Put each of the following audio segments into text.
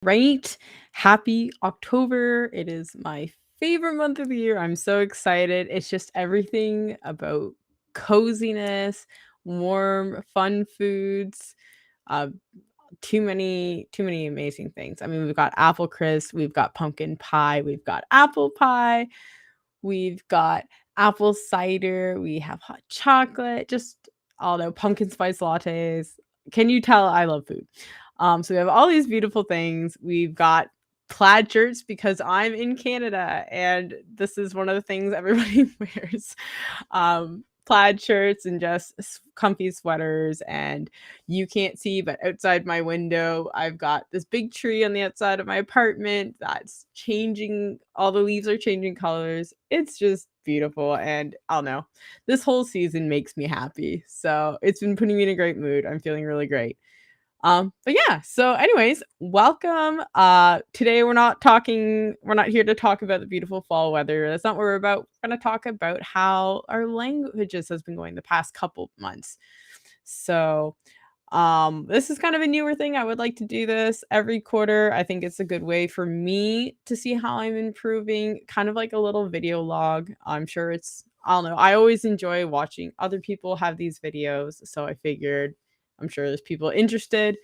Right? Happy October. It is my favorite month of the year. I'm so excited. It's just everything about coziness, warm, fun foods, uh, too many amazing things. I mean, we've got apple crisp, we've got pumpkin pie, we've got apple pie, we've got apple cider, we have hot chocolate, just all the pumpkin spice lattes. Can you tell I love food? So we have all these beautiful things. We've got plaid shirts because I'm in Canada and this is one of the things everybody wears. Plaid shirts and just comfy sweaters. And you can't see, but outside my window, I've got this big tree on the outside of my apartment that's changing. All the leaves are changing colors. It's just beautiful. And I'll know this whole season makes me happy. So it's been putting me in a great mood. I'm feeling really great. But yeah, so anyways, welcome. Today we're not here to talk about the beautiful fall weather. That's not what we're about. We're gonna talk about how our languages has been going the past couple months. So this is kind of a newer thing. I would like to do this every quarter. I think it's a good way for me to see how I'm improving, kind of like a little video log. I'm sure I don't know. I always enjoy watching other people have these videos, so I figured I'm sure there's people interested.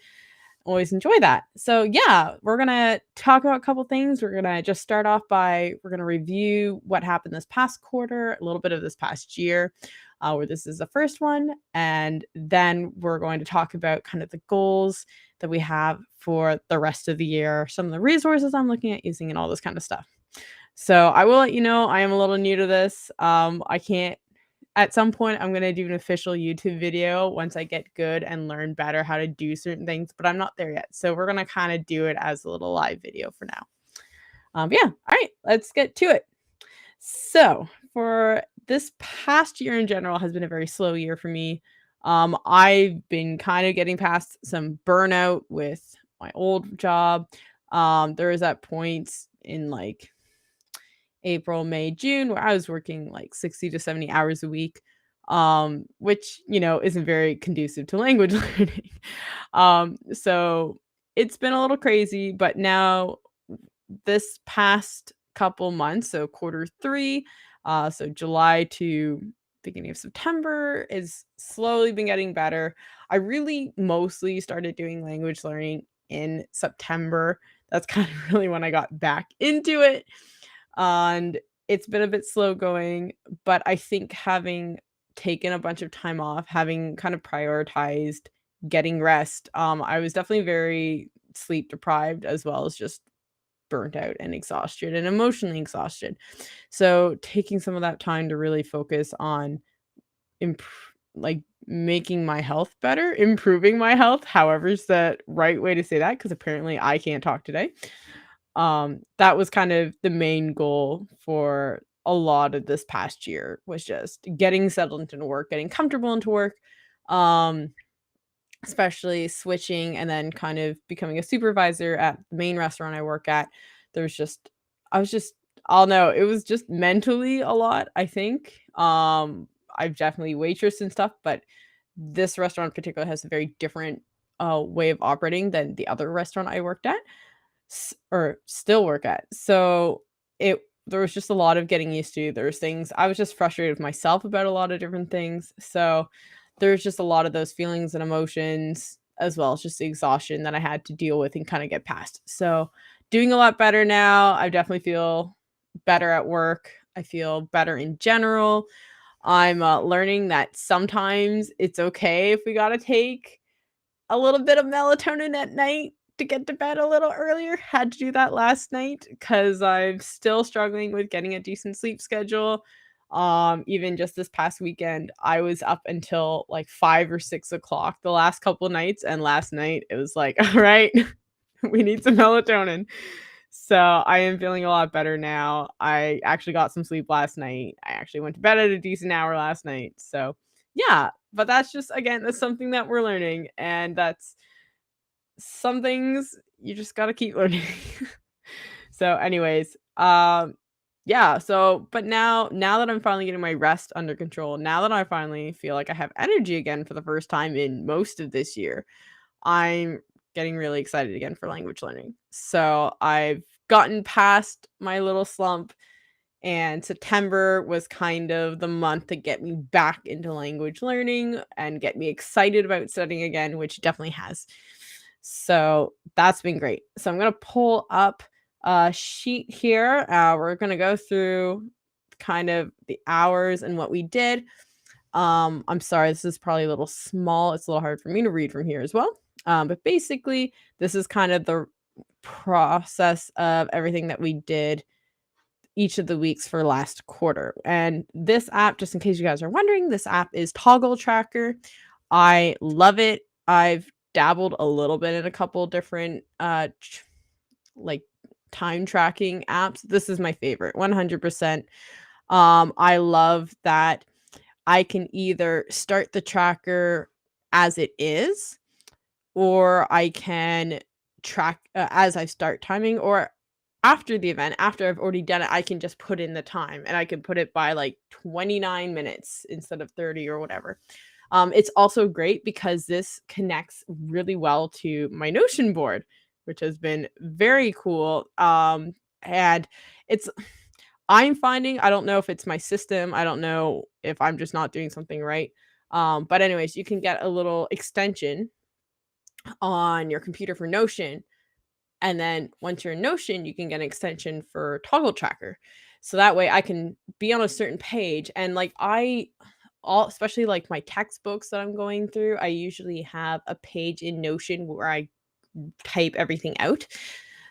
Always enjoy that. So yeah, we're gonna talk about a couple things. We're gonna just start off by we're gonna review what happened this past quarter, a little bit of this past year, where this is the first one, and then we're going to talk about kind of the goals that we have for the rest of the year, some of the resources I'm looking at using, and all this kind of stuff. So I will let you know I am a little new to this. I can't at some point, I'm gonna do an official YouTube video once I get good and learn better how to do certain things, but I'm not there yet. So we're gonna kinda do it as a little live video for now. Yeah, alright, let's get to it. So, for this past year in general has been a very slow year for me. I've been kind of getting past some burnout with my old job. There was at points in, like, April, May, June, where I was working like 60 to 70 hours a week, which, isn't very conducive to language learning. So it's been a little crazy, but now this past couple months, so quarter three, so July to beginning of September, is slowly been getting better. I really mostly started doing language learning in September. That's kind of really when I got back into it, and it's been a bit slow going, but I think having taken a bunch of time off, having kind of prioritized getting rest, I was definitely very sleep deprived as well as just burnt out and exhausted and emotionally exhausted. So taking some of that time to really focus on like making my health better, improving my health, however is the right way to say that, because apparently I can't talk today. That was kind of the main goal for a lot of this past year, was just getting settled into work, getting comfortable into work, um, especially switching and then kind of becoming a supervisor at the main restaurant I work at. There's just I was just I'll know, it was just mentally a lot, I think. I've definitely waitressed and stuff, but this restaurant in particular has a very different way of operating than the other restaurant I worked at or still work at. So there was just a lot of getting used to. There's things I was just frustrated with myself about a lot of different things. So there's just a lot of those feelings and emotions as well as just the exhaustion that I had to deal with and kind of get past. So doing a lot better now. I definitely feel better at work. I feel better in general. I'm learning that sometimes it's okay if we got to take a little bit of melatonin at night to get to bed a little earlier. Had to do that last night because 'cause I'm still struggling with getting a decent sleep schedule. Even just this past weekend, I was up until, like, 5 or 6 o'clock the last couple nights, and last night, it was like, "Alright, we need some melatonin." So, I am feeling a lot better now. I actually got some sleep last night. I actually went to bed at a decent hour last night. So, yeah, but that's just again, that's something that we're learning, and that's some things you just gotta keep learning. So, anyways, yeah, so but now that I'm finally getting my rest under control, now that I finally feel like I have energy again for the first time in most of this year, I'm getting really excited again for language learning. So I've gotten past my little slump, and September was kind of the month to get me back into language learning and get me excited about studying again, which it definitely has. So that's been great. So I'm going to pull up a sheet here. We're going to go through kind of the hours and what we did. I'm sorry, this is probably a little small. It's a little hard for me to read from here as well. But basically, this is kind of the process of everything that we did each of the weeks for last quarter. And this app, just in case you guys are wondering, this app is Toggle Tracker. I love it. I've dabbled a little bit in a couple different like time tracking apps. This is my favorite, 100%. I love that I can either start the tracker as it is, or I can track as I start timing, or after the event, after I've already done it, I can just put in the time and I can put it by like 29 minutes instead of 30 or whatever. It's also great because this connects really well to my Notion board, which has been very cool. And it's I'm finding, I don't know if it's my system, I don't know if I'm just not doing something right. But anyways, you can get a little extension on your computer for Notion, and then once you're in Notion, you can get an extension for Toggle Tracker. So that way I can be on a certain page, and like I all especially like my textbooks that I'm going through, I usually have a page in Notion where I type everything out.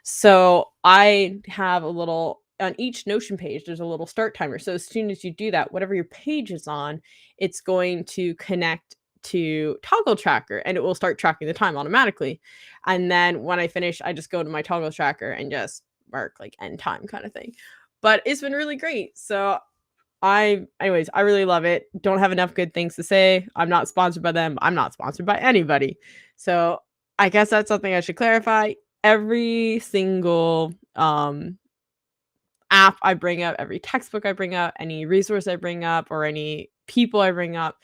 So I have a little on each Notion page, there's a little start timer. So as soon as you do that, whatever your page is on, it's going to connect to Toggle Tracker and it will start tracking the time automatically. And then when I finish, I just go to my Toggle Tracker and just mark like end time kind of thing. But it's been really great. So anyways, I really love it. Don't have enough good things to say. I'm not sponsored by them. I'm not sponsored by anybody. So I guess that's something I should clarify. Every single app I bring up, every textbook I bring up, any resource I bring up, or any people I bring up,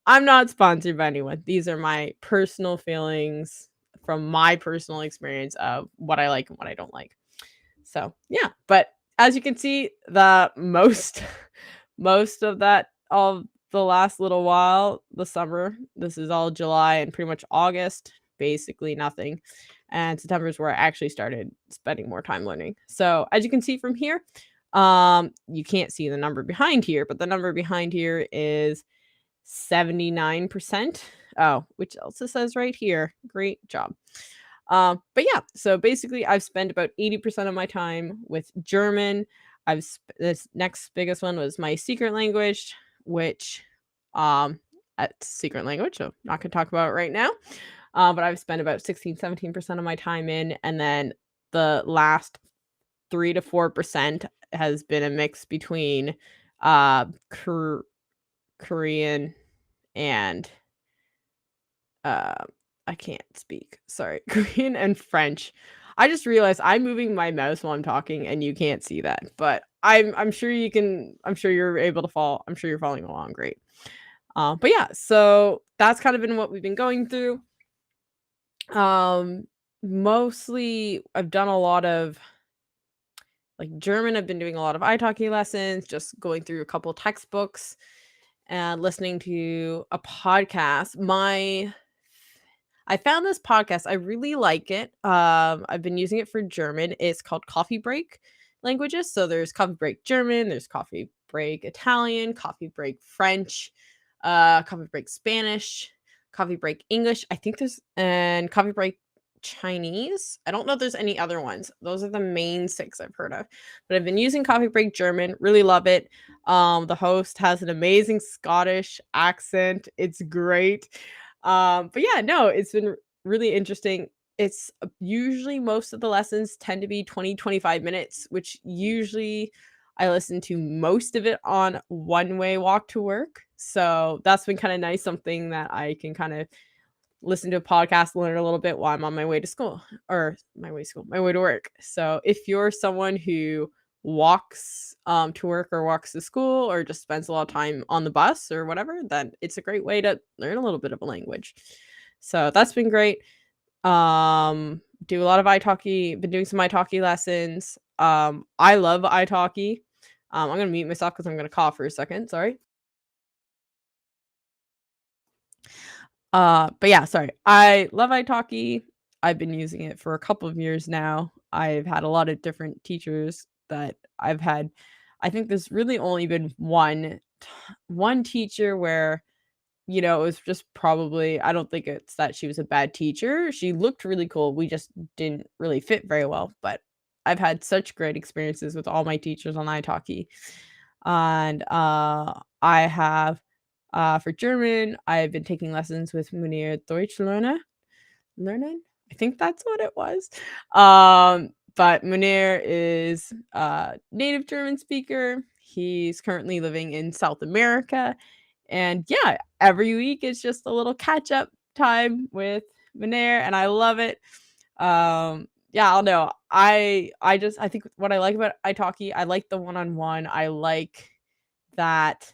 I'm not sponsored by anyone. These are my personal feelings from my personal experience of what I like and what I don't like. So yeah, but as you can see, the most most of that all the last little while, the summer, this is all July and pretty much August, basically nothing. And September is where I actually started spending more time learning. So as you can see from here, you can't see the number behind here, but the number behind here is 79%. Oh, which also says right here. Great job. But yeah, so basically I've spent about 80% of my time with German. This next biggest one was my secret language, which that's secret language, so not gonna talk about it right now. But I've spent about 16-17% of my time in, and then the last 3 to 4% has been a mix between uh Korean and uh, I can't speak. Sorry. Korean and French. I just realized I'm moving my mouse while I'm talking and you can't see that. But I'm sure you can I'm sure you're able to follow. I'm sure you're following along great. But yeah, so that's kind of been what we've been going through. Um Mostly I've done a lot of like German, I've been doing a lot of italki lessons, just going through a couple textbooks and listening to a podcast. I found this podcast, I really like it. I've been using it for German. It's called Coffee Break Languages. So there's Coffee Break German, there's Coffee Break Italian, Coffee Break French, Coffee Break Spanish, Coffee Break English. I think there's and Coffee Break Chinese. I don't know if there's any other ones. Those are the main 6 I've heard of. But I've been using Coffee Break German, really love it. The host has an amazing Scottish accent. It's great. But yeah, no, it's been really interesting. It's usually most of the lessons tend to be 20-25 minutes, which usually I listen to most of it on one-way walk to work. So that's been kind of nice, something that I can kind of listen to a podcast, learn a little bit while I'm on my way to school or my way to work. So if you're someone who walks to work or walks to school or just spends a lot of time on the bus or whatever, then it's a great way to learn a little bit of a language. So that's been great. Do a lot of italki, been doing some italki lessons. I love italki. I'm gonna mute myself because I'm gonna cough for a second, sorry. But yeah, sorry. I love italki. I've been using it for a couple of years now. I've had a lot of different teachers that I've had. I think there's really only been one teacher where, it was just probably, I don't think it's that she was a bad teacher. She looked really cool. We just didn't really fit very well, but I've had such great experiences with all my teachers on italki. And, I have, for German, I've been taking lessons with Munir Lernen? I think that's what it was. But Munir is a native German speaker. He's currently living in South America. And yeah, every week it's just a little catch up time with Munir, and I love it. Yeah, I don't know. I think what I like about italki, I like the one-on-one. I like that,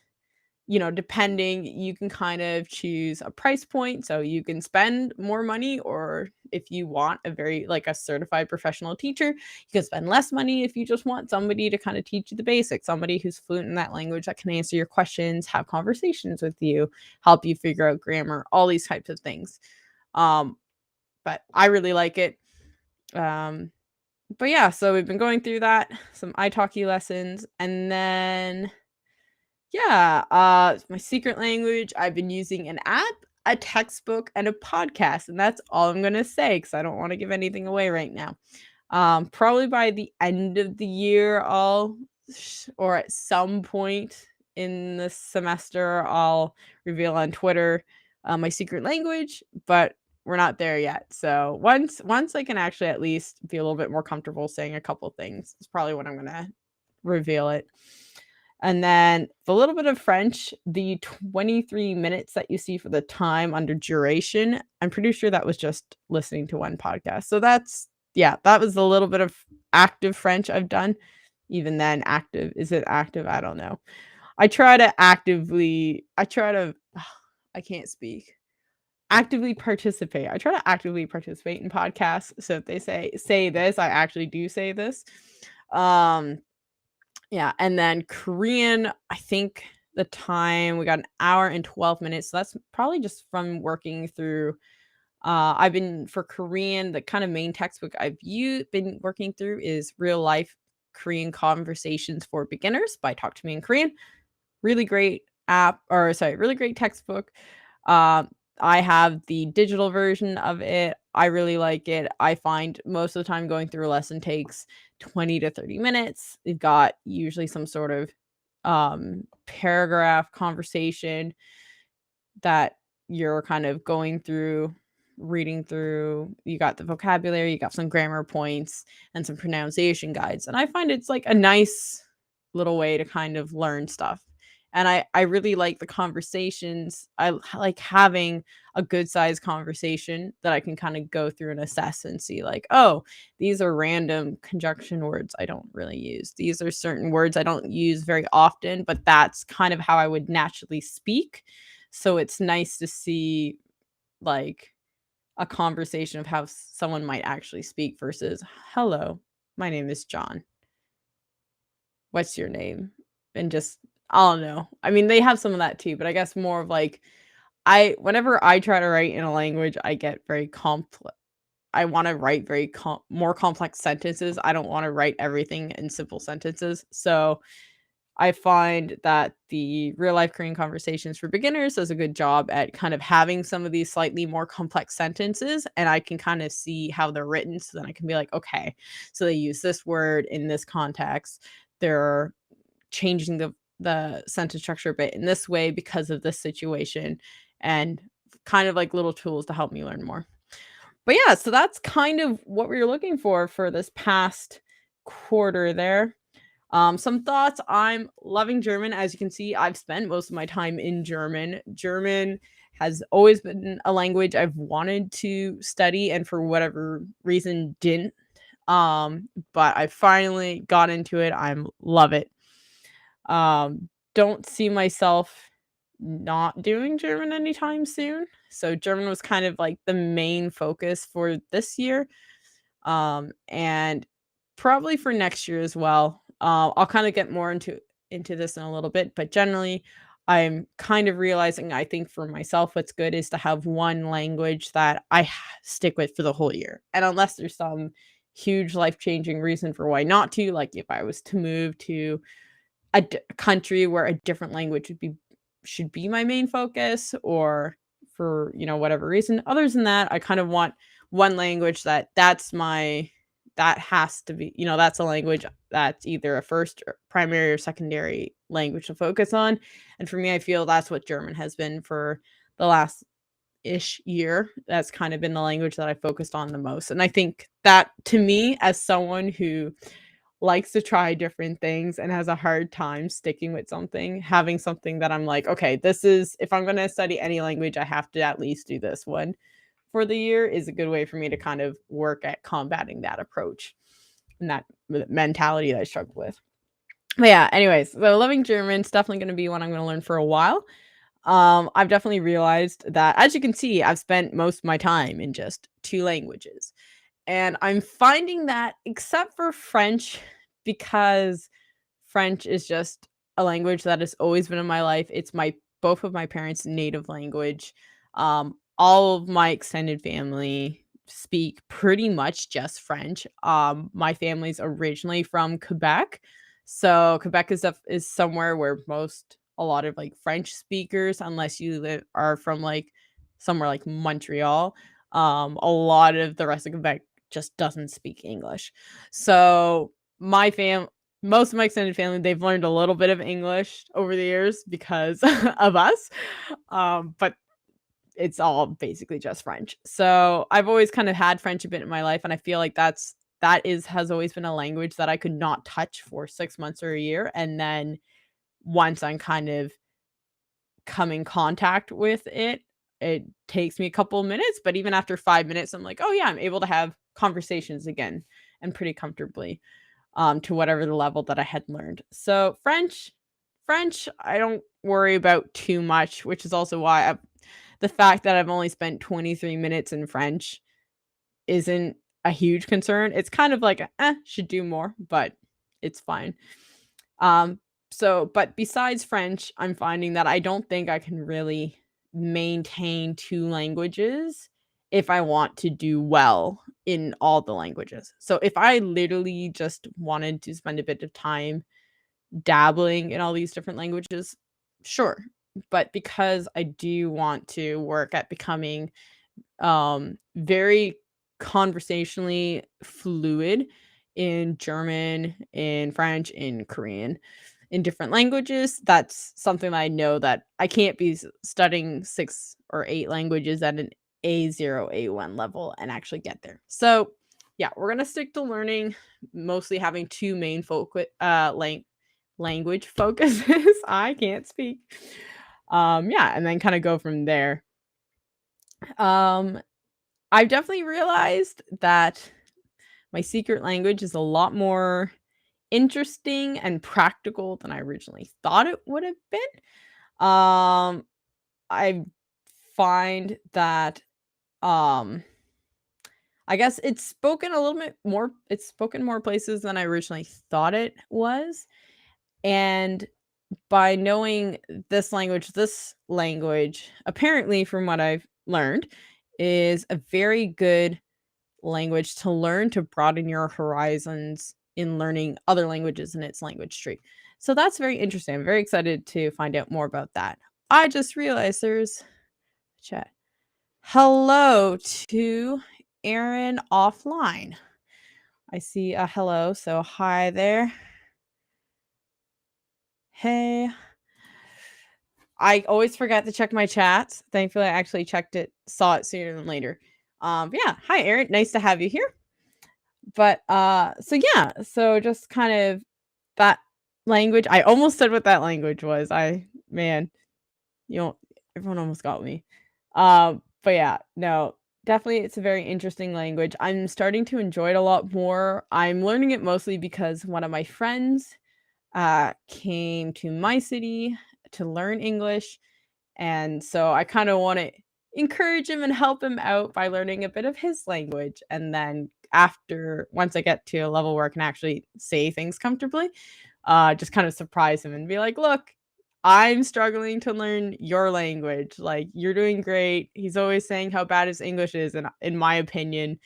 depending, you can kind of choose a price point, so you can spend more money, or if you want a very like a certified professional teacher, you can spend less money if you just want somebody to kind of teach you the basics, somebody who's fluent in that language that can answer your questions, have conversations with you, help you figure out grammar, all these types of things. Um, but I really like it. Um, but yeah, so we've been going through that, some italki lessons, and then yeah, my secret language, I've been using an app, a textbook, and a podcast, and that's all I'm gonna say because I don't wanna give anything away right now. Probably by the end of the year, or at some point in the semester, I'll reveal on Twitter, my secret language, but we're not there yet. So once I can actually at least be a little bit more comfortable saying a couple things, is probably when I'm gonna reveal it. And then the little bit of French, the 23 minutes that you see for the time under duration, I'm pretty sure that was just listening to one podcast. So yeah, that was a little bit of active French I've done. Even then, active, is it active? I don't know. I try to, I can't speak. Actively participate. I try to actively participate in podcasts. So if they say this, I actually do say this. Um, yeah, and then Korean, I think the time we got an hour and 12 minutes. So that's probably just from working through. I've been for Korean, the kind of main textbook been working through is Real Life Korean Conversations for Beginners by Talk to Me in Korean. Really great really great textbook. Um, I have the digital version of it. I really like it. I find most of the time going through a lesson takes 20 to 30 minutes. You've got usually some sort of paragraph conversation that you're kind of going through, reading through. You got the vocabulary, you got some grammar points and some pronunciation guides. And I find it's like a nice little way to kind of learn stuff. And I really like the conversations. Like having a good sized conversation that I can kind of go through and assess and see like, oh, these are random conjunction words I don't really use. These are certain words I don't use very often, but that's kind of how I would naturally speak. So it's nice to see, like, a conversation of how someone might actually speak versus, "Hello, my name is John. What's your name?" And just I don't know. I mean, they have some of that too, but I guess more of like whenever I try to write in a language, I get very complex. I wanna write more complex sentences. I don't wanna write everything in simple sentences. So I find that the real life Korean conversations for beginners does a good job at kind of having some of these slightly more complex sentences, and I can kind of see how they're written. So then I can be like, okay, so they use this word in this context. They're changing the sentence structure a bit in this way because of this situation, and kind of like little tools to help me learn more. But yeah, so that's kind of what we were looking for this past quarter there. Some thoughts. I'm loving German. As you can see, I've spent most of my time in German. German has always been a language I've wanted to study and for whatever reason didn't. But I finally got into it. I love it. Don't see myself not doing German anytime soon. So German was kind of like the main focus for this year, and probably for next year as well. I'll kind of get more into this in a little bit, but generally, I'm kind of realizing I think for myself, what's good is to have one language that stick with for the whole year, and unless there's some huge life changing reason for why not to, like if I was to move to country where a different language should be my main focus, or for, whatever reason. Other than that, I kind of want one language that has to be, that's a language that's either a first or primary or secondary language to focus on. And for me, I feel that's what German has been for the last ish year. That's kind of been the language that I focused on the most. And I think that to me, as someone who likes to try different things and has a hard time sticking with something, having something that I'm like, okay, this is, if I'm going to study any language, I have to at least do this one for the year, is a good way for me to kind of work at combating that approach and that mentality that I struggle with. But yeah, anyways, so living German's definitely going to be one I'm going to learn for a while. I've definitely realized that, as you can see, I've spent most of my time in just two languages. And I'm finding that, except for French, because French is just a language that has always been in my life. It's my both of my parents' native language. All of my extended family speak pretty much just French. My family's originally from Quebec. So Quebec is somewhere where a lot of like French speakers, unless you are from like somewhere like Montreal, a lot of the rest of Quebec just doesn't speak English. So most of my extended family, they've learned a little bit of English over the years because of us. But it's all basically just French. So I've always kind of had French a bit in my life, and I feel like has always been a language that I could not touch for 6 months or a year. And then once I'm kind of come in contact with it, it takes me a couple of minutes, but even after 5 minutes, I'm like, "Oh, yeah, I'm able to have conversations again and pretty comfortably, to whatever the level that I had learned." So French, I don't worry about too much, which is also why the fact that I've only spent 23 minutes in French isn't a huge concern. It's kind of like, should do more, but it's fine. Um, but besides French, I'm finding that I don't think I can really maintain 2 languages if I want to do well in all the languages. So if I literally just wanted to spend a bit of time dabbling in all these different languages, sure. But because I do want to work at becoming very conversationally fluid in German, in French, in Korean, in different languages, that's something that I know that I can't be studying 6 or 8 languages at an A0, A1 level and actually get there. So, yeah, we're gonna stick to learning, mostly having 2 main language focuses. I can't speak. Yeah, and then kinda go from there. Um, I've definitely realized that my secret language is a lot more interesting and practical than I originally thought it would have been. I find that, um, I guess it's spoken more places than I originally thought it was. And by knowing this language, apparently from what I've learned, is a very good language to learn to broaden your horizons in learning other languages in its language tree. So that's very interesting. I'm very excited to find out more about that. I just realized there's chat. Hello to Aaron offline. I see a hello, so hi there. Hey. I always forget to check my chats. Thankfully, I actually saw it sooner than later. Yeah. Hi, Aaron. Nice to have you here. But, so yeah, so just kind of that language. I almost said what that language was. Man, you know, everyone almost got me. But yeah, no, definitely it's a very interesting language. I'm starting to enjoy it a lot more. I'm learning it mostly because one of my friends came to my city to learn English, And so I kind of want to encourage him and help him out by learning a bit of his language. And then once I get to a level where I can actually say things comfortably, just kind of surprise him and be like, look, I'm struggling to learn your language. Like, you're doing great. He's always saying how bad his English is. And in my opinion,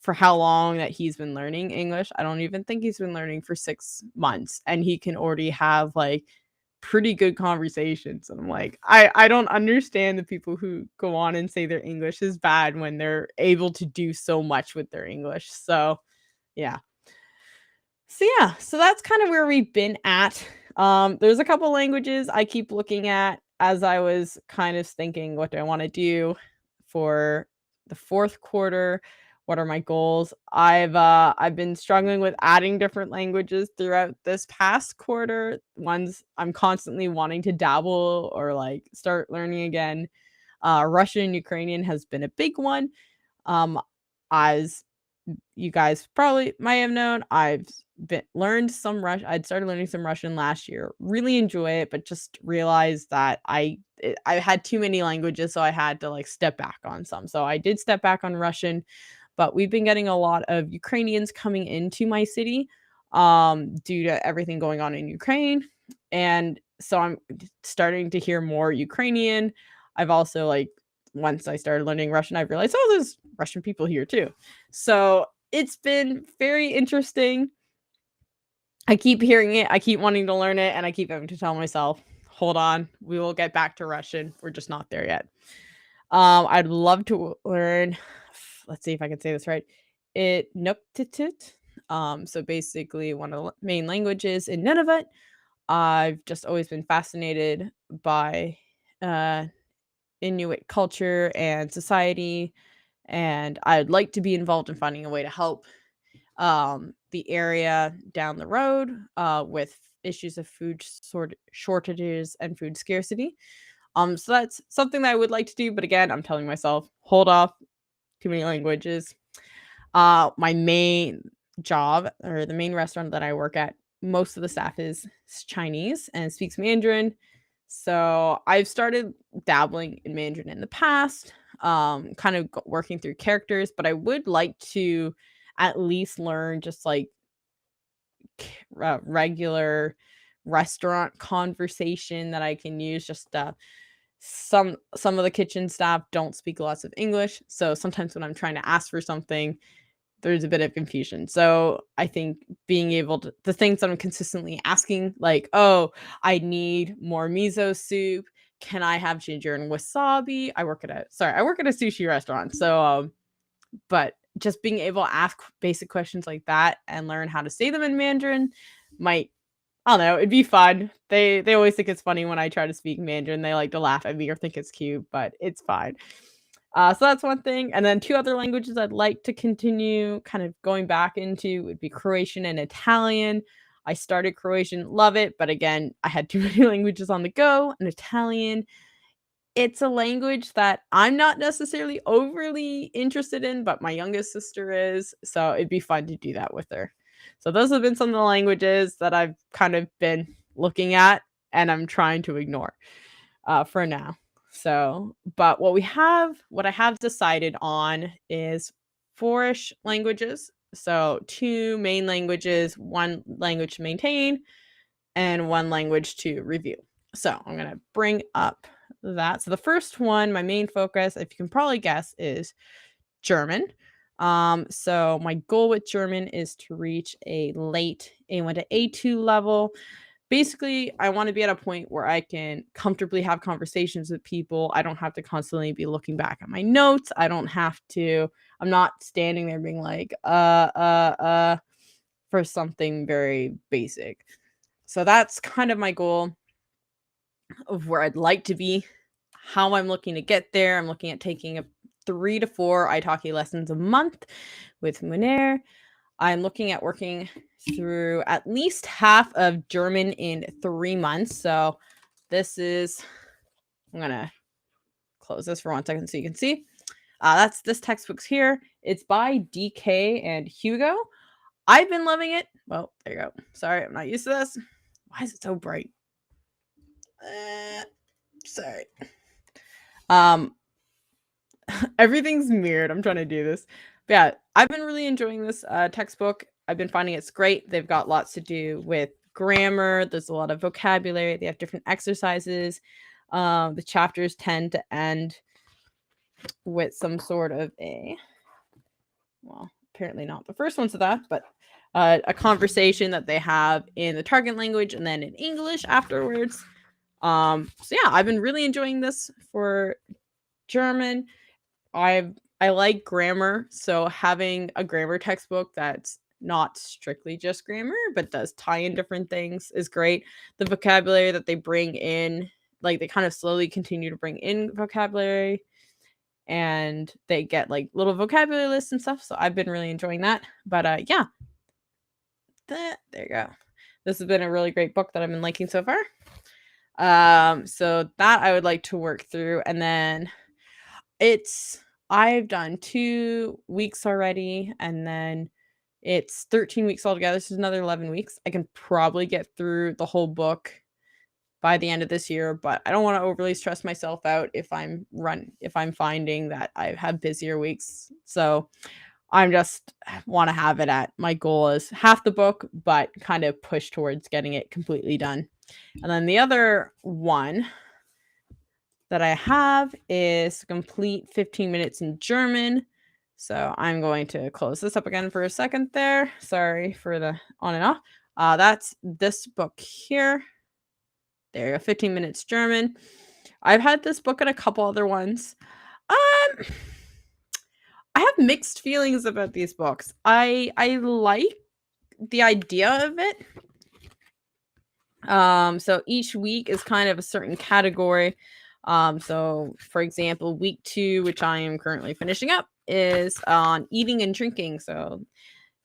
for how long that he's been learning English, I don't even think he's been learning for 6 months. And he can already have like pretty good conversations. And I'm like, I don't understand the people who go on and say their English is bad when they're able to do so much with their English. So yeah. So that's kind of where we've been at. There's a couple languages I keep looking at as I was kind of thinking, what do I want to do for the fourth quarter? What are my goals? I've been struggling with adding different languages throughout this past quarter. Ones I'm constantly wanting to dabble or like start learning again. Russian and Ukrainian has been a big one. As you guys probably might have known, I'd started learning some Russian last year. Really enjoy it, but just realized that I had too many languages, so I had to like step back on some. So I did step back on Russian, but we've been getting a lot of Ukrainians coming into my city due to everything going on in Ukraine. And so I'm starting to hear more Ukrainian. I've also like once I started learning Russian, I realized, oh, there's Russian people here too. So it's been very interesting. I keep hearing it, I keep wanting to learn it, and I keep having to tell myself, hold on, we will get back to Russian. We're just not there yet. I'd love to learn, let's see if I can say this right. Inuktitut. So basically one of the main languages in Nunavut. I've just always been fascinated by uh Inuit culture and society, and I'd like to be involved in finding a way to help the area down the road with issues of shortages and food scarcity. So that's something that I would like to do, but again, I'm telling myself, hold off, too many languages. My main job or the main restaurant that I work at, most of the staff is Chinese and speaks Mandarin. So I've started dabbling in Mandarin in the past, kind of working through characters, but I would like to at least learn just like regular restaurant conversation that I can use. Just some of the kitchen staff don't speak lots of English, so sometimes when I'm trying to ask for something, there's a bit of confusion. So I think being able to the things that I'm consistently asking, like, "Oh, I need more miso soup. Can I have ginger and wasabi?" I work at a sushi restaurant. So but just being able to ask basic questions like that and learn how to say them in Mandarin might I don't know, it'd be fun. They always think it's funny when I try to speak Mandarin. They like to laugh at me or think it's cute, but it's fine. So that's one thing. And then two other languages I'd like to continue kind of going back into would be Croatian and Italian. I started Croatian, love it, but again, I had too many languages on the go. And Italian, it's a language that I'm not necessarily overly interested in, but my youngest sister is. So it'd be fun to do that with her. So those have been some of the languages that I've kind of been looking at and I'm trying to ignore for now. So, but what I have decided on is fourish languages. So, two main languages, one language to maintain, and one language to review. So, I'm going to bring up that. So, the first one, my main focus, if you can probably guess, is German. So my goal with German is to reach a late A1 to A2 level. Basically, I want to be at a point where I can comfortably have conversations with people. I don't have to constantly be looking back at my notes. I'm not standing there being like, for something very basic. So that's kind of my goal of where I'd like to be. How I'm looking to get there, I'm looking at taking a 3 to 4 italki lessons a month with Munir. I'm looking at working through at least half of German in 3 months. So I'm gonna close this for 1 second so you can see. That's this textbook's here. It's by DK and Hugo. I've been loving it. Well, there you go. Sorry, I'm not used to this. Why is it so bright? Sorry. Um, everything's mirrored. I'm trying to do this. But yeah, I've been really enjoying this textbook. I've been finding it's great. They've got lots to do with grammar. There's a lot of vocabulary. They have different exercises. The chapters tend to end with some sort of well, apparently not the first ones of that, but a conversation that they have in the target language and then in English afterwards. So yeah, I've been really enjoying this for German. I like grammar, so having a grammar textbook that's not strictly just grammar, but does tie in different things is great. The vocabulary that they bring in, like they kind of slowly continue to bring in vocabulary and they get like little vocabulary lists and stuff. So I've been really enjoying that. But yeah, there you go. This has been a really great book that I've been liking so far. So that I would like to work through, and then I've done 2 weeks already, and then it's 13 weeks altogether. This is another 11 weeks. I can probably get through the whole book by the end of this year, but I don't want to overly stress myself out if I'm finding that I have busier weeks. So I'm just want to have it at my goal is half the book, but kind of push towards getting it completely done. And then the other one that I have is complete 15 minutes in German. So I'm going to close this up again for a second there. Sorry for the on and off. That's this book here. There you go, 15 minutes German. I've had this book and a couple other ones. Um, I have mixed feelings about these books. I like the idea of it. So each week is kind of a certain category. So for example, week 2, which I am currently finishing up, is on eating and drinking.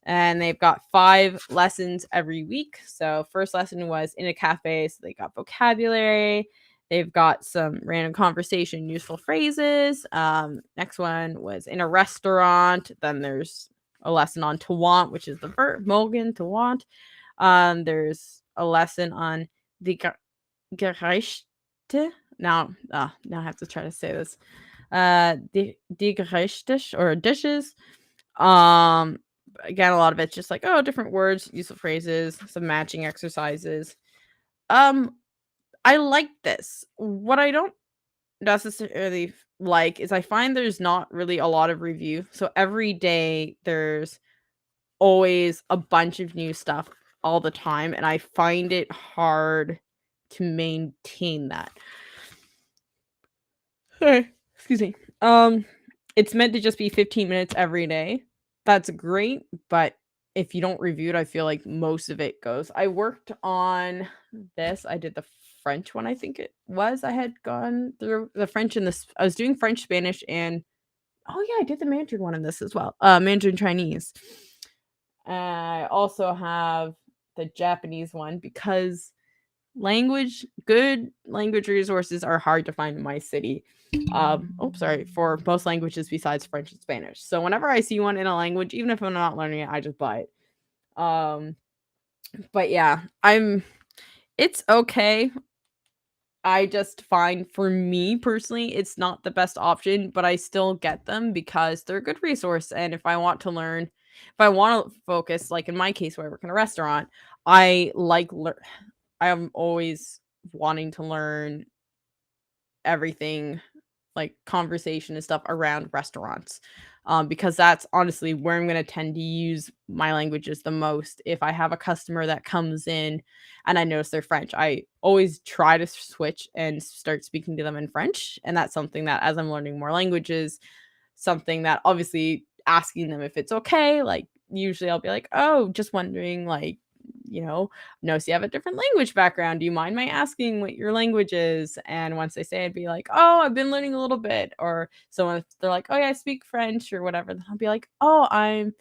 And they've got 5 lessons every week. So first lesson was in a cafe, so they got vocabulary. They've got some random conversation, useful phrases. Next one was in a restaurant. Then there's a lesson on to want, which is the verb Morgen, to want. There's a lesson on the Gerichte. Now I have to try to say this. Die Gerichte or dishes. Again, a lot of it's just like, oh, different words, useful phrases, some matching exercises. I like this. What I don't necessarily like is I find there's not really a lot of review. So every day there's always a bunch of new stuff all the time, and I find it hard to maintain that. Sorry, excuse me. It's meant to just be 15 minutes every day. That's great, but if you don't review it, I feel like most of it goes. I worked on this. I did the French one, I think it was. I had gone through the French and this. I was doing French, Spanish, and oh yeah, I did the Mandarin one in this as well. Mandarin Chinese. I also have the Japanese one because good language resources are hard to find in my city. For most languages besides French and Spanish. So whenever I see one in a language, even if I'm not learning it, I just buy it. But yeah, it's okay. I just find for me personally, it's not the best option, but I still get them because they're a good resource. And if I want to learn, if I want to focus, like in my case where I work in a restaurant, I am always wanting to learn everything like conversation and stuff around restaurants. Because that's honestly where I'm going to tend to use my languages the most. If I have a customer that comes in and I notice they're French, I always try to switch and start speaking to them in French. And that's something that as I'm learning more languages, something that obviously asking them if it's okay, like usually I'll be like, oh, just wondering, like, notice you have a different language background. Do you mind my asking what your language is? And once they say, I'd be like, oh, I've been learning a little bit. Or so if they're like, oh yeah, I speak French or whatever, then I'll be like, oh,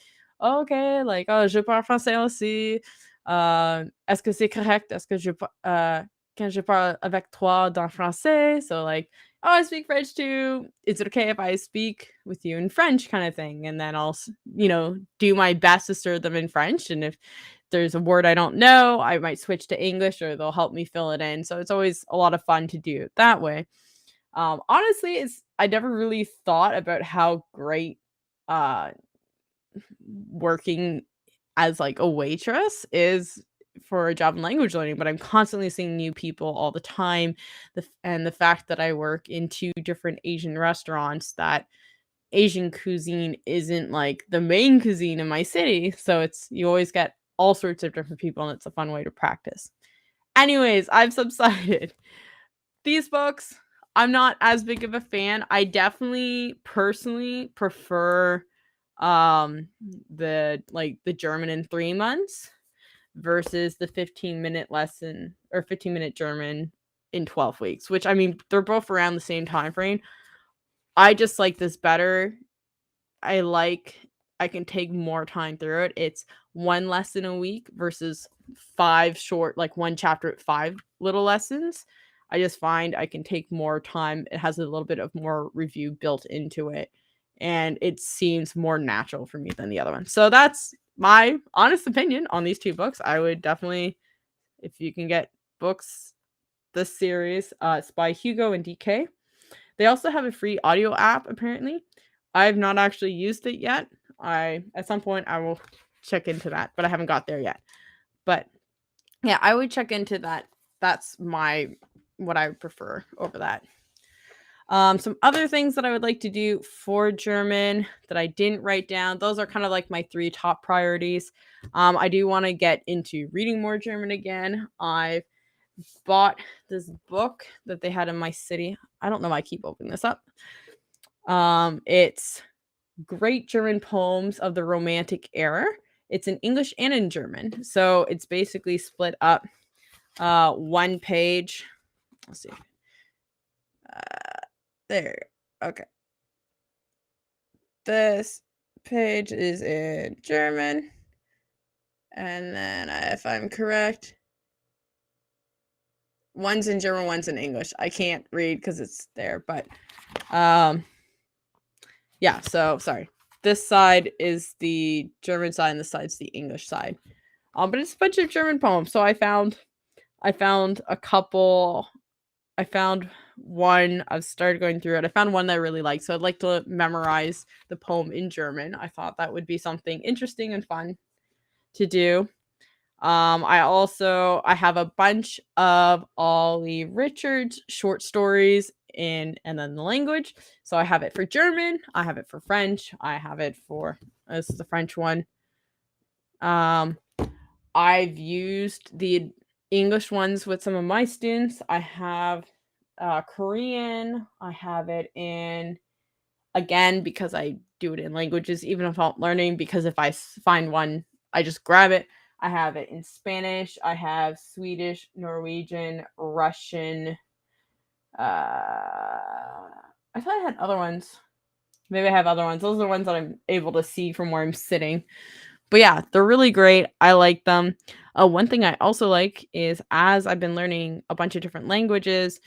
okay. Like, oh, je parle français aussi. Est-ce que c'est correct? Est-ce que quand je parle avec toi dans français? So like, oh, I speak French too. Is it okay if I speak with you in French kind of thing? And then I'll, do my best to serve them in French. And if there's a word I don't know, I might switch to English or they'll help me fill it in. So it's always a lot of fun to do it that way. Honestly, it's I never really thought about how great uh working as like a waitress is for a job in language learning, but I'm constantly seeing new people all the time. And the fact that I work in two different Asian restaurants, that Asian cuisine isn't like the main cuisine in my city, so it's you always get all sorts of different people, and it's a fun way to practice. Anyways, I've subsided. These books, I'm not as big of a fan. I definitely personally prefer the German in 3 months versus the 15-minute lesson or 15-minute German in 12 weeks, which I mean, they're both around the same time frame. I just like this better. I like I can take more time through it. It's one lesson a week versus five short, like one chapter at five little lessons. I just find I can take more time. It has a little bit of more review built into it. And it seems more natural for me than the other one. So that's my honest opinion on these two books. I would definitely, if you can get books, this series, it's by Hugo and DK. They also have a free audio app apparently. I've not actually used it yet. I At some point I will check into that, but I haven't got there yet. But yeah, I would check into that. That's my what I would prefer over that. Some other things that I would like to do for German that I didn't write down. Those are kind of like my three top priorities. I do want to get into reading more German again. I've bought this book that they had in my city. I don't know why I keep opening this up. It's Great German Poems of the Romantic Era. It's in English and in German. So it's basically split up. One page. Let's see. There. Okay. This page is in German. And then, if I'm correct, one's in German, one's in English. I can't read because it's there, but yeah, so sorry. This side is the German side and this side's the English side. But it's a bunch of German poems. So I found a couple. I found one. I've started going through it. I found one that I really liked. So I'd like to memorize the poem in German. I thought that would be something interesting and fun to do. I have a bunch of Ollie Richards short stories and then the language. So I have it for German, I have it for French, I have it for this is the French one. I've used the English ones with some of my students. I have Korean. I have it in again because I do it in languages, even if I'm learning. Because if I find one, I just grab it. I have it in Spanish. I have Swedish, Norwegian, Russian. I thought I had other ones. Maybe I have other ones. Those are the ones that I'm able to see from where I'm sitting. But yeah, they're really great. I like them. One thing I also like is as I've been learning a bunch of different languages,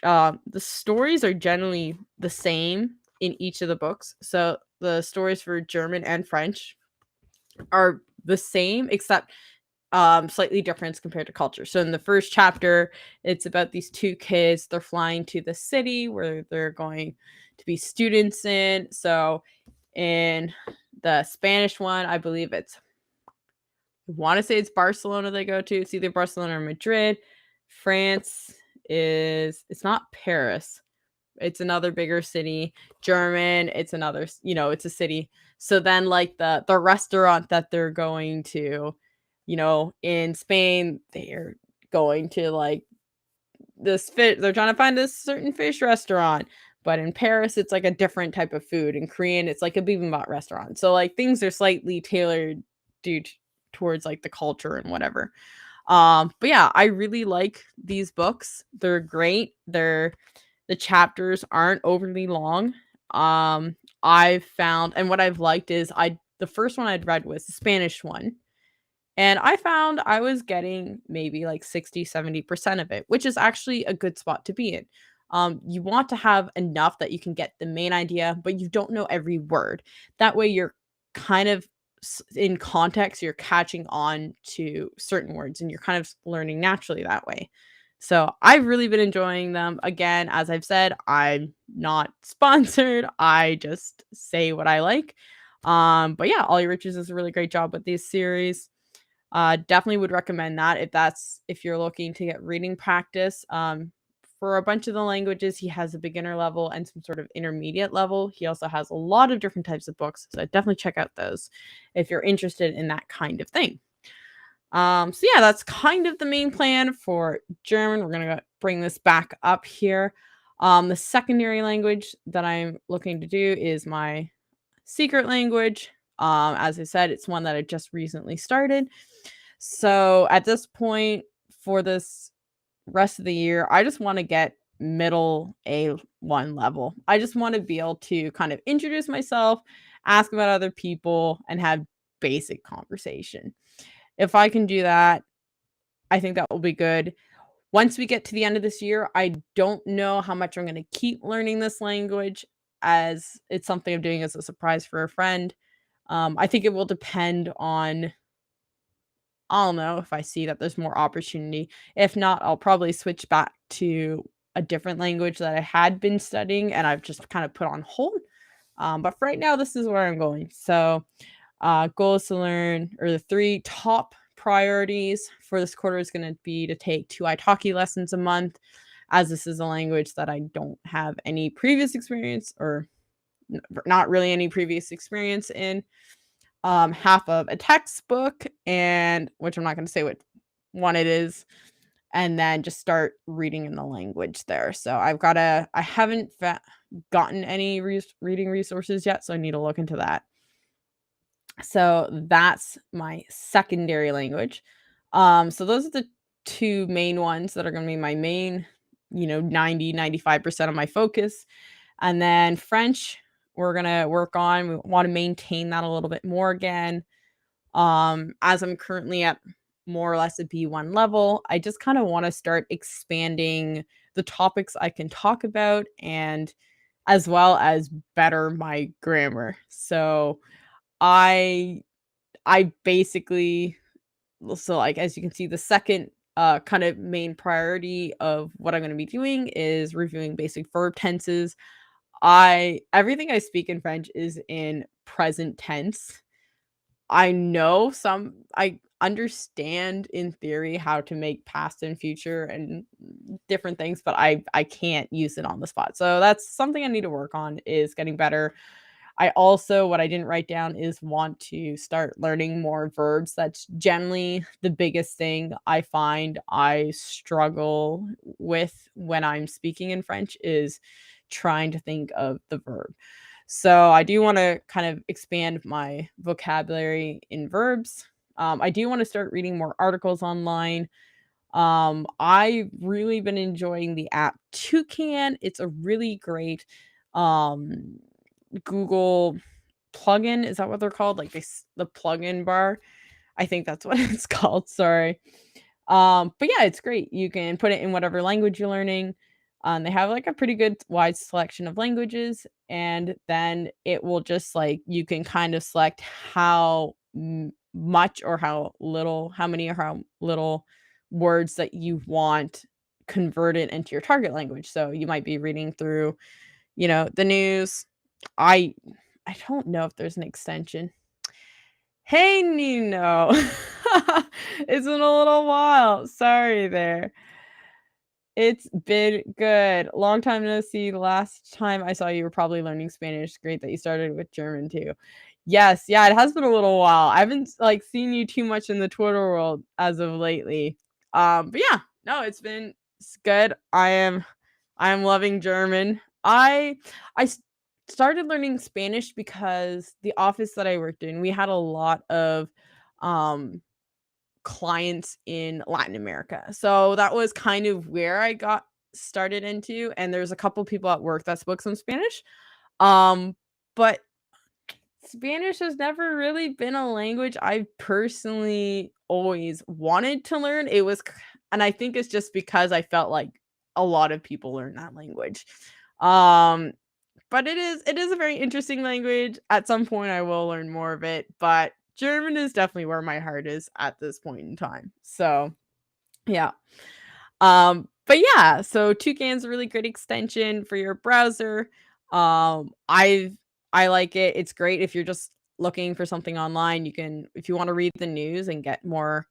the stories are generally the same in each of the books. So the stories for German and French are the same, except slightly different compared to culture. So in the first chapter, it's about these two kids. They're flying to the city where they're going to be students in. So in the Spanish one, I believe I want to say it's Barcelona they go to. It's either Barcelona or Madrid. France it's not Paris. It's another bigger city. German, it's another, it's a city. So then like the restaurant that they're going to, in Spain, they're going to like this fish, they're trying to find this certain fish restaurant. But in Paris, it's like a different type of food. In Korean, it's like a bibimbap restaurant. So like things are slightly tailored due towards like the culture and whatever. But yeah, I really like these books. They're great. The chapters aren't overly long. I've found, and what I've liked is the first one I'd read was the Spanish one. And I found I was getting maybe like 60-70% of it, which is actually a good spot to be in. You want to have enough that you can get the main idea, but you don't know every word. That way you're kind of in context, you're catching on to certain words and you're kind of learning naturally that way. So I've really been enjoying them. Again, as I've said, I'm not sponsored. I just say what I like. But yeah, Ollie Richards does a really great job with these series. Definitely would recommend that if you're looking to get reading practice. For a bunch of the languages, he has a beginner level and some sort of intermediate level. He also has a lot of different types of books, so definitely check out those if you're interested in that kind of thing. So yeah, that's kind of the main plan for German. We're gonna bring this back up here. The secondary language that I'm looking to do is my secret language. As I said, it's one that I just recently started. So at this point, for this rest of the year, I just want to get middle A1 level. I just want to be able to kind of introduce myself, ask about other people, and have basic conversation. If I can do that, I think that will be good. Once we get to the end of this year, I don't know how much I'm going to keep learning this language, as it's something I'm doing as a surprise for a friend. I think it will depend on, I'll know if I see that there's more opportunity. If not, I'll probably switch back to a different language that I had been studying and I've just kind of put on hold. But for right now, this is where I'm going. So, goals to learn, or the three top priorities for this quarter, is going to be to take 2 italki lessons a month, as this is a language that I don't have any previous experience, or not really any previous experience in. Half of a textbook, and which I'm not going to say what one it is, and then just start reading in the language there. So I haven't gotten any reading resources yet, so I need to look into that. So that's my secondary language. So those are the two main ones that are going to be my main, 90-95% of my focus. And then French, we're going to work on. We want to maintain that a little bit more again. As I'm currently at more or less a B1 level, I just kind of want to start expanding the topics I can talk about, and as well as better my grammar. So I I basically, so like as you can see, the second kind of main priority of what I'm going to be doing is reviewing basic verb tenses. I Everything I speak in French is in present tense. I understand in theory how to make past and future and different things, but I can't use it on the spot. So that's something I need to work on, is getting better. I also, what I didn't write down, is want to start learning more verbs. That's generally the biggest thing I find I struggle with when I'm speaking in French, is trying to think of the verb. So I do want to kind of expand my vocabulary in verbs. I do want to start reading more articles online. I've really been enjoying the app Toucan. It's a really great um Google plugin. Is that what they're called? Like the plugin bar. I think that's what it's called. Sorry. But yeah, it's great. You can put it in whatever language you're learning. They have like a pretty good wide selection of languages, and then it will just like, you can kind of select how much or how little, how many or how little words that you want converted into your target language. So you might be reading through, the news. I I don't know if there's an extension. Hey, Nino. It's been a little while. Sorry there. It's been good. Long time no see. Last time I saw you were probably learning Spanish. Great that you started with German too. Yes, yeah, it has been a little while. I haven't like seen you too much in the Twitter world as of lately. But yeah, no, it's good. I am loving German. I started learning Spanish because the office that I worked in, we had a lot of um clients in Latin America. So that was kind of where I got started into, and there's a couple people at work that spoke some Spanish. Um but Spanish has never really been a language I personally always wanted to learn. And I think it's just because I felt like a lot of people learn that language. Um but it is a very interesting language. At some point I will learn more of it, but German is definitely where my heart is at this point in time. So, yeah. But yeah, so Toucan's a really great extension for your browser. I like it. It's great if you're just looking for something online. You can if you want to read the news and get more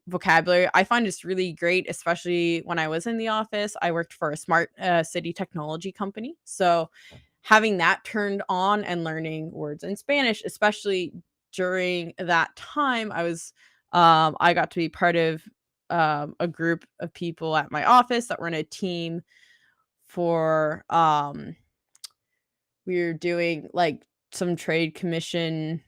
vocabulary. I find it's really great, especially when I was in the office. I worked for a smart city technology company. So having that turned on and learning words in Spanish, especially during that time, I got to be part of a group of people at my office that were in a team for we were doing like some trade commission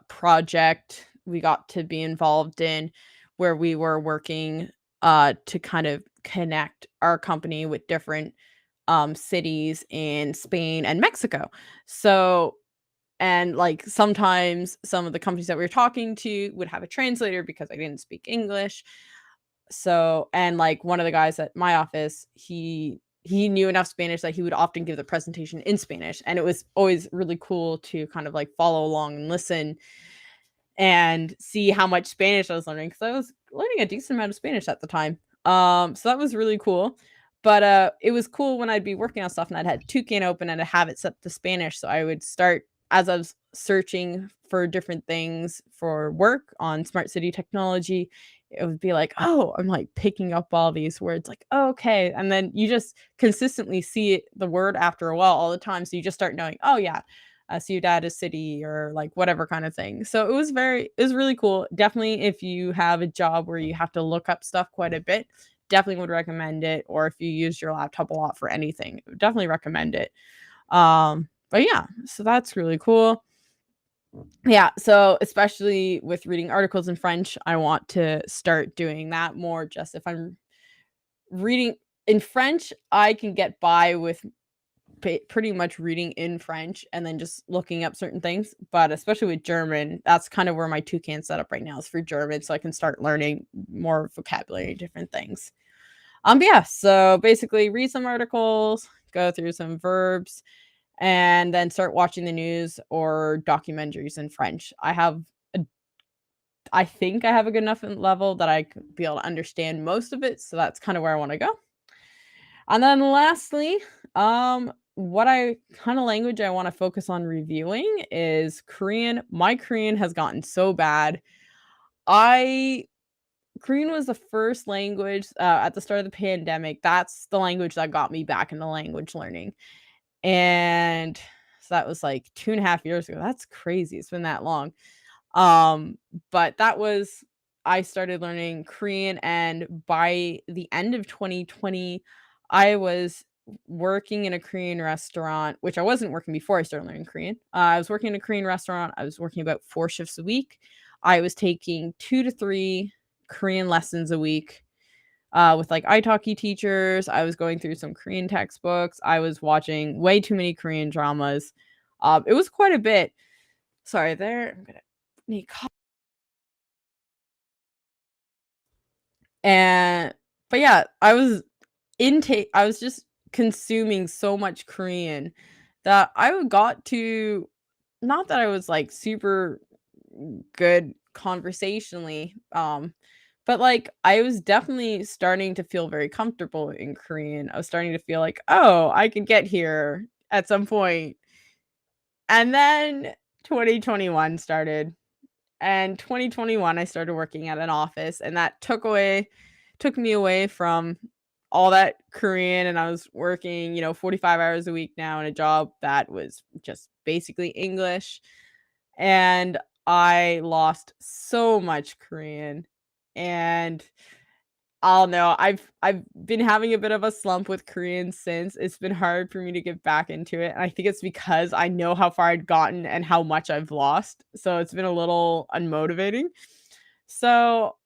project we got to be involved in where we were working to kind of connect our company with different cities in Spain and Mexico. So and like sometimes some of the companies that we were talking to would have a translator because I didn't speak English. So and like one of the guys at my office, he knew enough Spanish that he would often give the presentation in Spanish, and it was always really cool to kind of like follow along and listen and see how much Spanish I was learning because I was learning a decent amount of Spanish at the time. So that was really cool. But it was cool when I'd be working on stuff and I'd had Toucan open and I'd have it set to Spanish. So I would start as I was searching for different things for work on smart city technology. It would be like, oh, I'm like picking up all these words, like, oh, okay. And then you just consistently see it, the word after a while all the time. So you just start knowing, oh, yeah, Ciudad is city or like whatever kind of thing. So it was really cool. Definitely if you have a job where you have to look up stuff quite a bit, definitely would recommend it. Or if you use your laptop a lot for anything, definitely recommend it. But yeah, so that's really cool. Yeah, so especially with reading articles in French, I want to start doing that more just if I'm reading in French, I can get by with pretty much reading in French and then just looking up certain things. But especially with German, that's kind of where my Toucan setup right now is for German, so I can start learning more vocabulary, different things. But yeah, so basically read some articles, go through some verbs, and then start watching the news or documentaries in French. A, I think I have a good enough level that I could be able to understand most of it, so that's kind of where I want to go. And then lastly, what I kind of language I want to focus on reviewing is Korean. My Korean has gotten so bad. I Korean was the first language at the start of the pandemic. That's the language that got me back into language learning. And so that was like 2.5 years ago. That's crazy. It's been that long. Um, but that was I started learning Korean, and by the end of 2020, I was working in a Korean restaurant, which I wasn't working before I started learning Korean. I was working in a Korean restaurant. I was working about 4 shifts a week. I was taking 2 to 3 Korean lessons a week with like italki teachers. I was going through some Korean textbooks. I was watching way too many Korean dramas. It was quite a bit. Sorry, there. I'm gonna need And but yeah, I was just consuming so much Korean that I got to not that I was like super good conversationally, but like I was definitely starting to feel very comfortable in Korean. I was starting to feel like, oh, I can get here at some point. And then 2021 started. And 2021, I started working at an office, and that took me away from all that Korean, and I was working, 45 hours a week now in a job that was just basically English, and I lost so much Korean, and I don't know, I've been having a bit of a slump with Korean since. It's been hard for me to get back into it, and I think it's because I know how far I'd gotten and how much I've lost, so it's been a little unmotivating. So,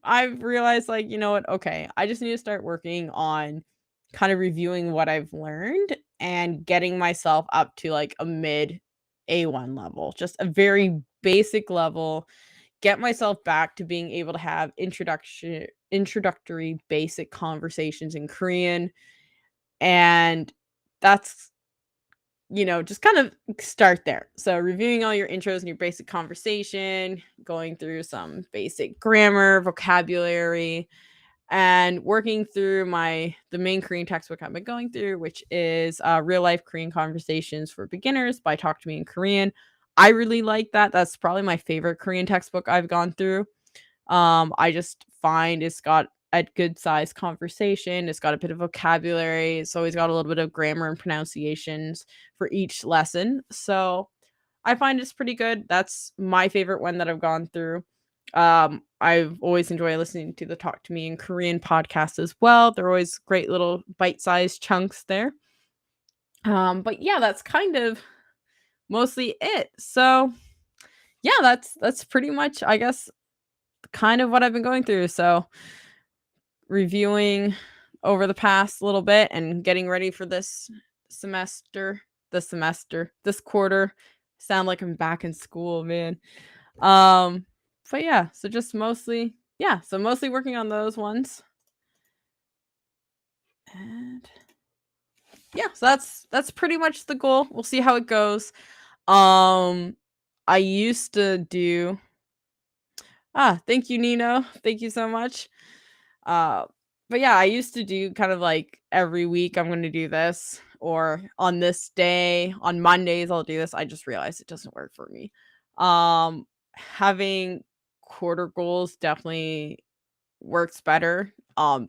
I've realized, like, you know what? Okay, I just need to start working on kind of reviewing what I've learned and getting myself up to, like, a mid A1 level, just a very basic level, get myself back to being able to have introductory basic conversations in Korean, and that's just kind of start there. So reviewing all your intros and your basic conversation, going through some basic grammar, vocabulary, and working through the main Korean textbook I've been going through, which is Real Life Korean Conversations for Beginners by Talk to Me in Korean. I really like that. That's probably my favorite Korean textbook I've gone through. I just find it's got a good sized conversation. It's got a bit of vocabulary. It's always got a little bit of grammar and pronunciations for each lesson. So I find it's pretty good. That's my favorite one that I've gone through. I've always enjoyed listening to the Talk to Me in Korean podcast as well. They're always great little bite-sized chunks there. But yeah, that's kind of mostly it. So yeah, that's pretty much, I guess, kind of what I've been going through. So reviewing over the past little bit and getting ready for semester, this quarter. Sound like I'm back in school, man. Um, but yeah, so just mostly, yeah, so mostly working on those ones. And yeah, so that's pretty much the goal. We'll see how it goes. Um, I used to do thank you, Nino. Thank you so much. Uh, but yeah, I used to do kind of like every week I'm going to do this, or on this day, on Mondays I'll do this. I just realized it doesn't work for me. Having quarter goals definitely works better.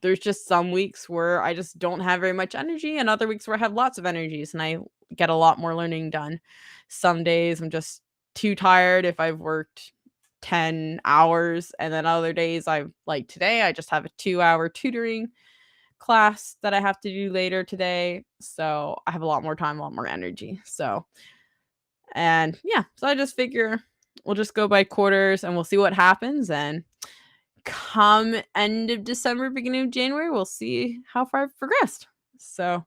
There's just some weeks where I just don't have very much energy and other weeks where I have lots of energies and I get a lot more learning done. Some days I'm just too tired if I've worked 10 hours, and then other days like today I just have a 2-hour tutoring class that I have to do later today. So I have a lot more time, a lot more energy. So and yeah, so I just figure we'll just go by quarters and we'll see what happens, and come end of December, beginning of January, we'll see how far I've progressed. So,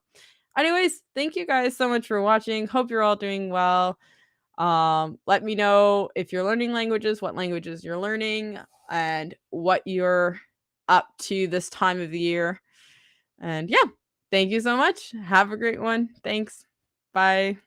anyways, thank you guys so much for watching. Hope you're all doing well. Let me know if you're learning languages, what languages you're learning, and what you're up to this time of the year. And yeah, thank you so much. Have a great one. Thanks. Bye.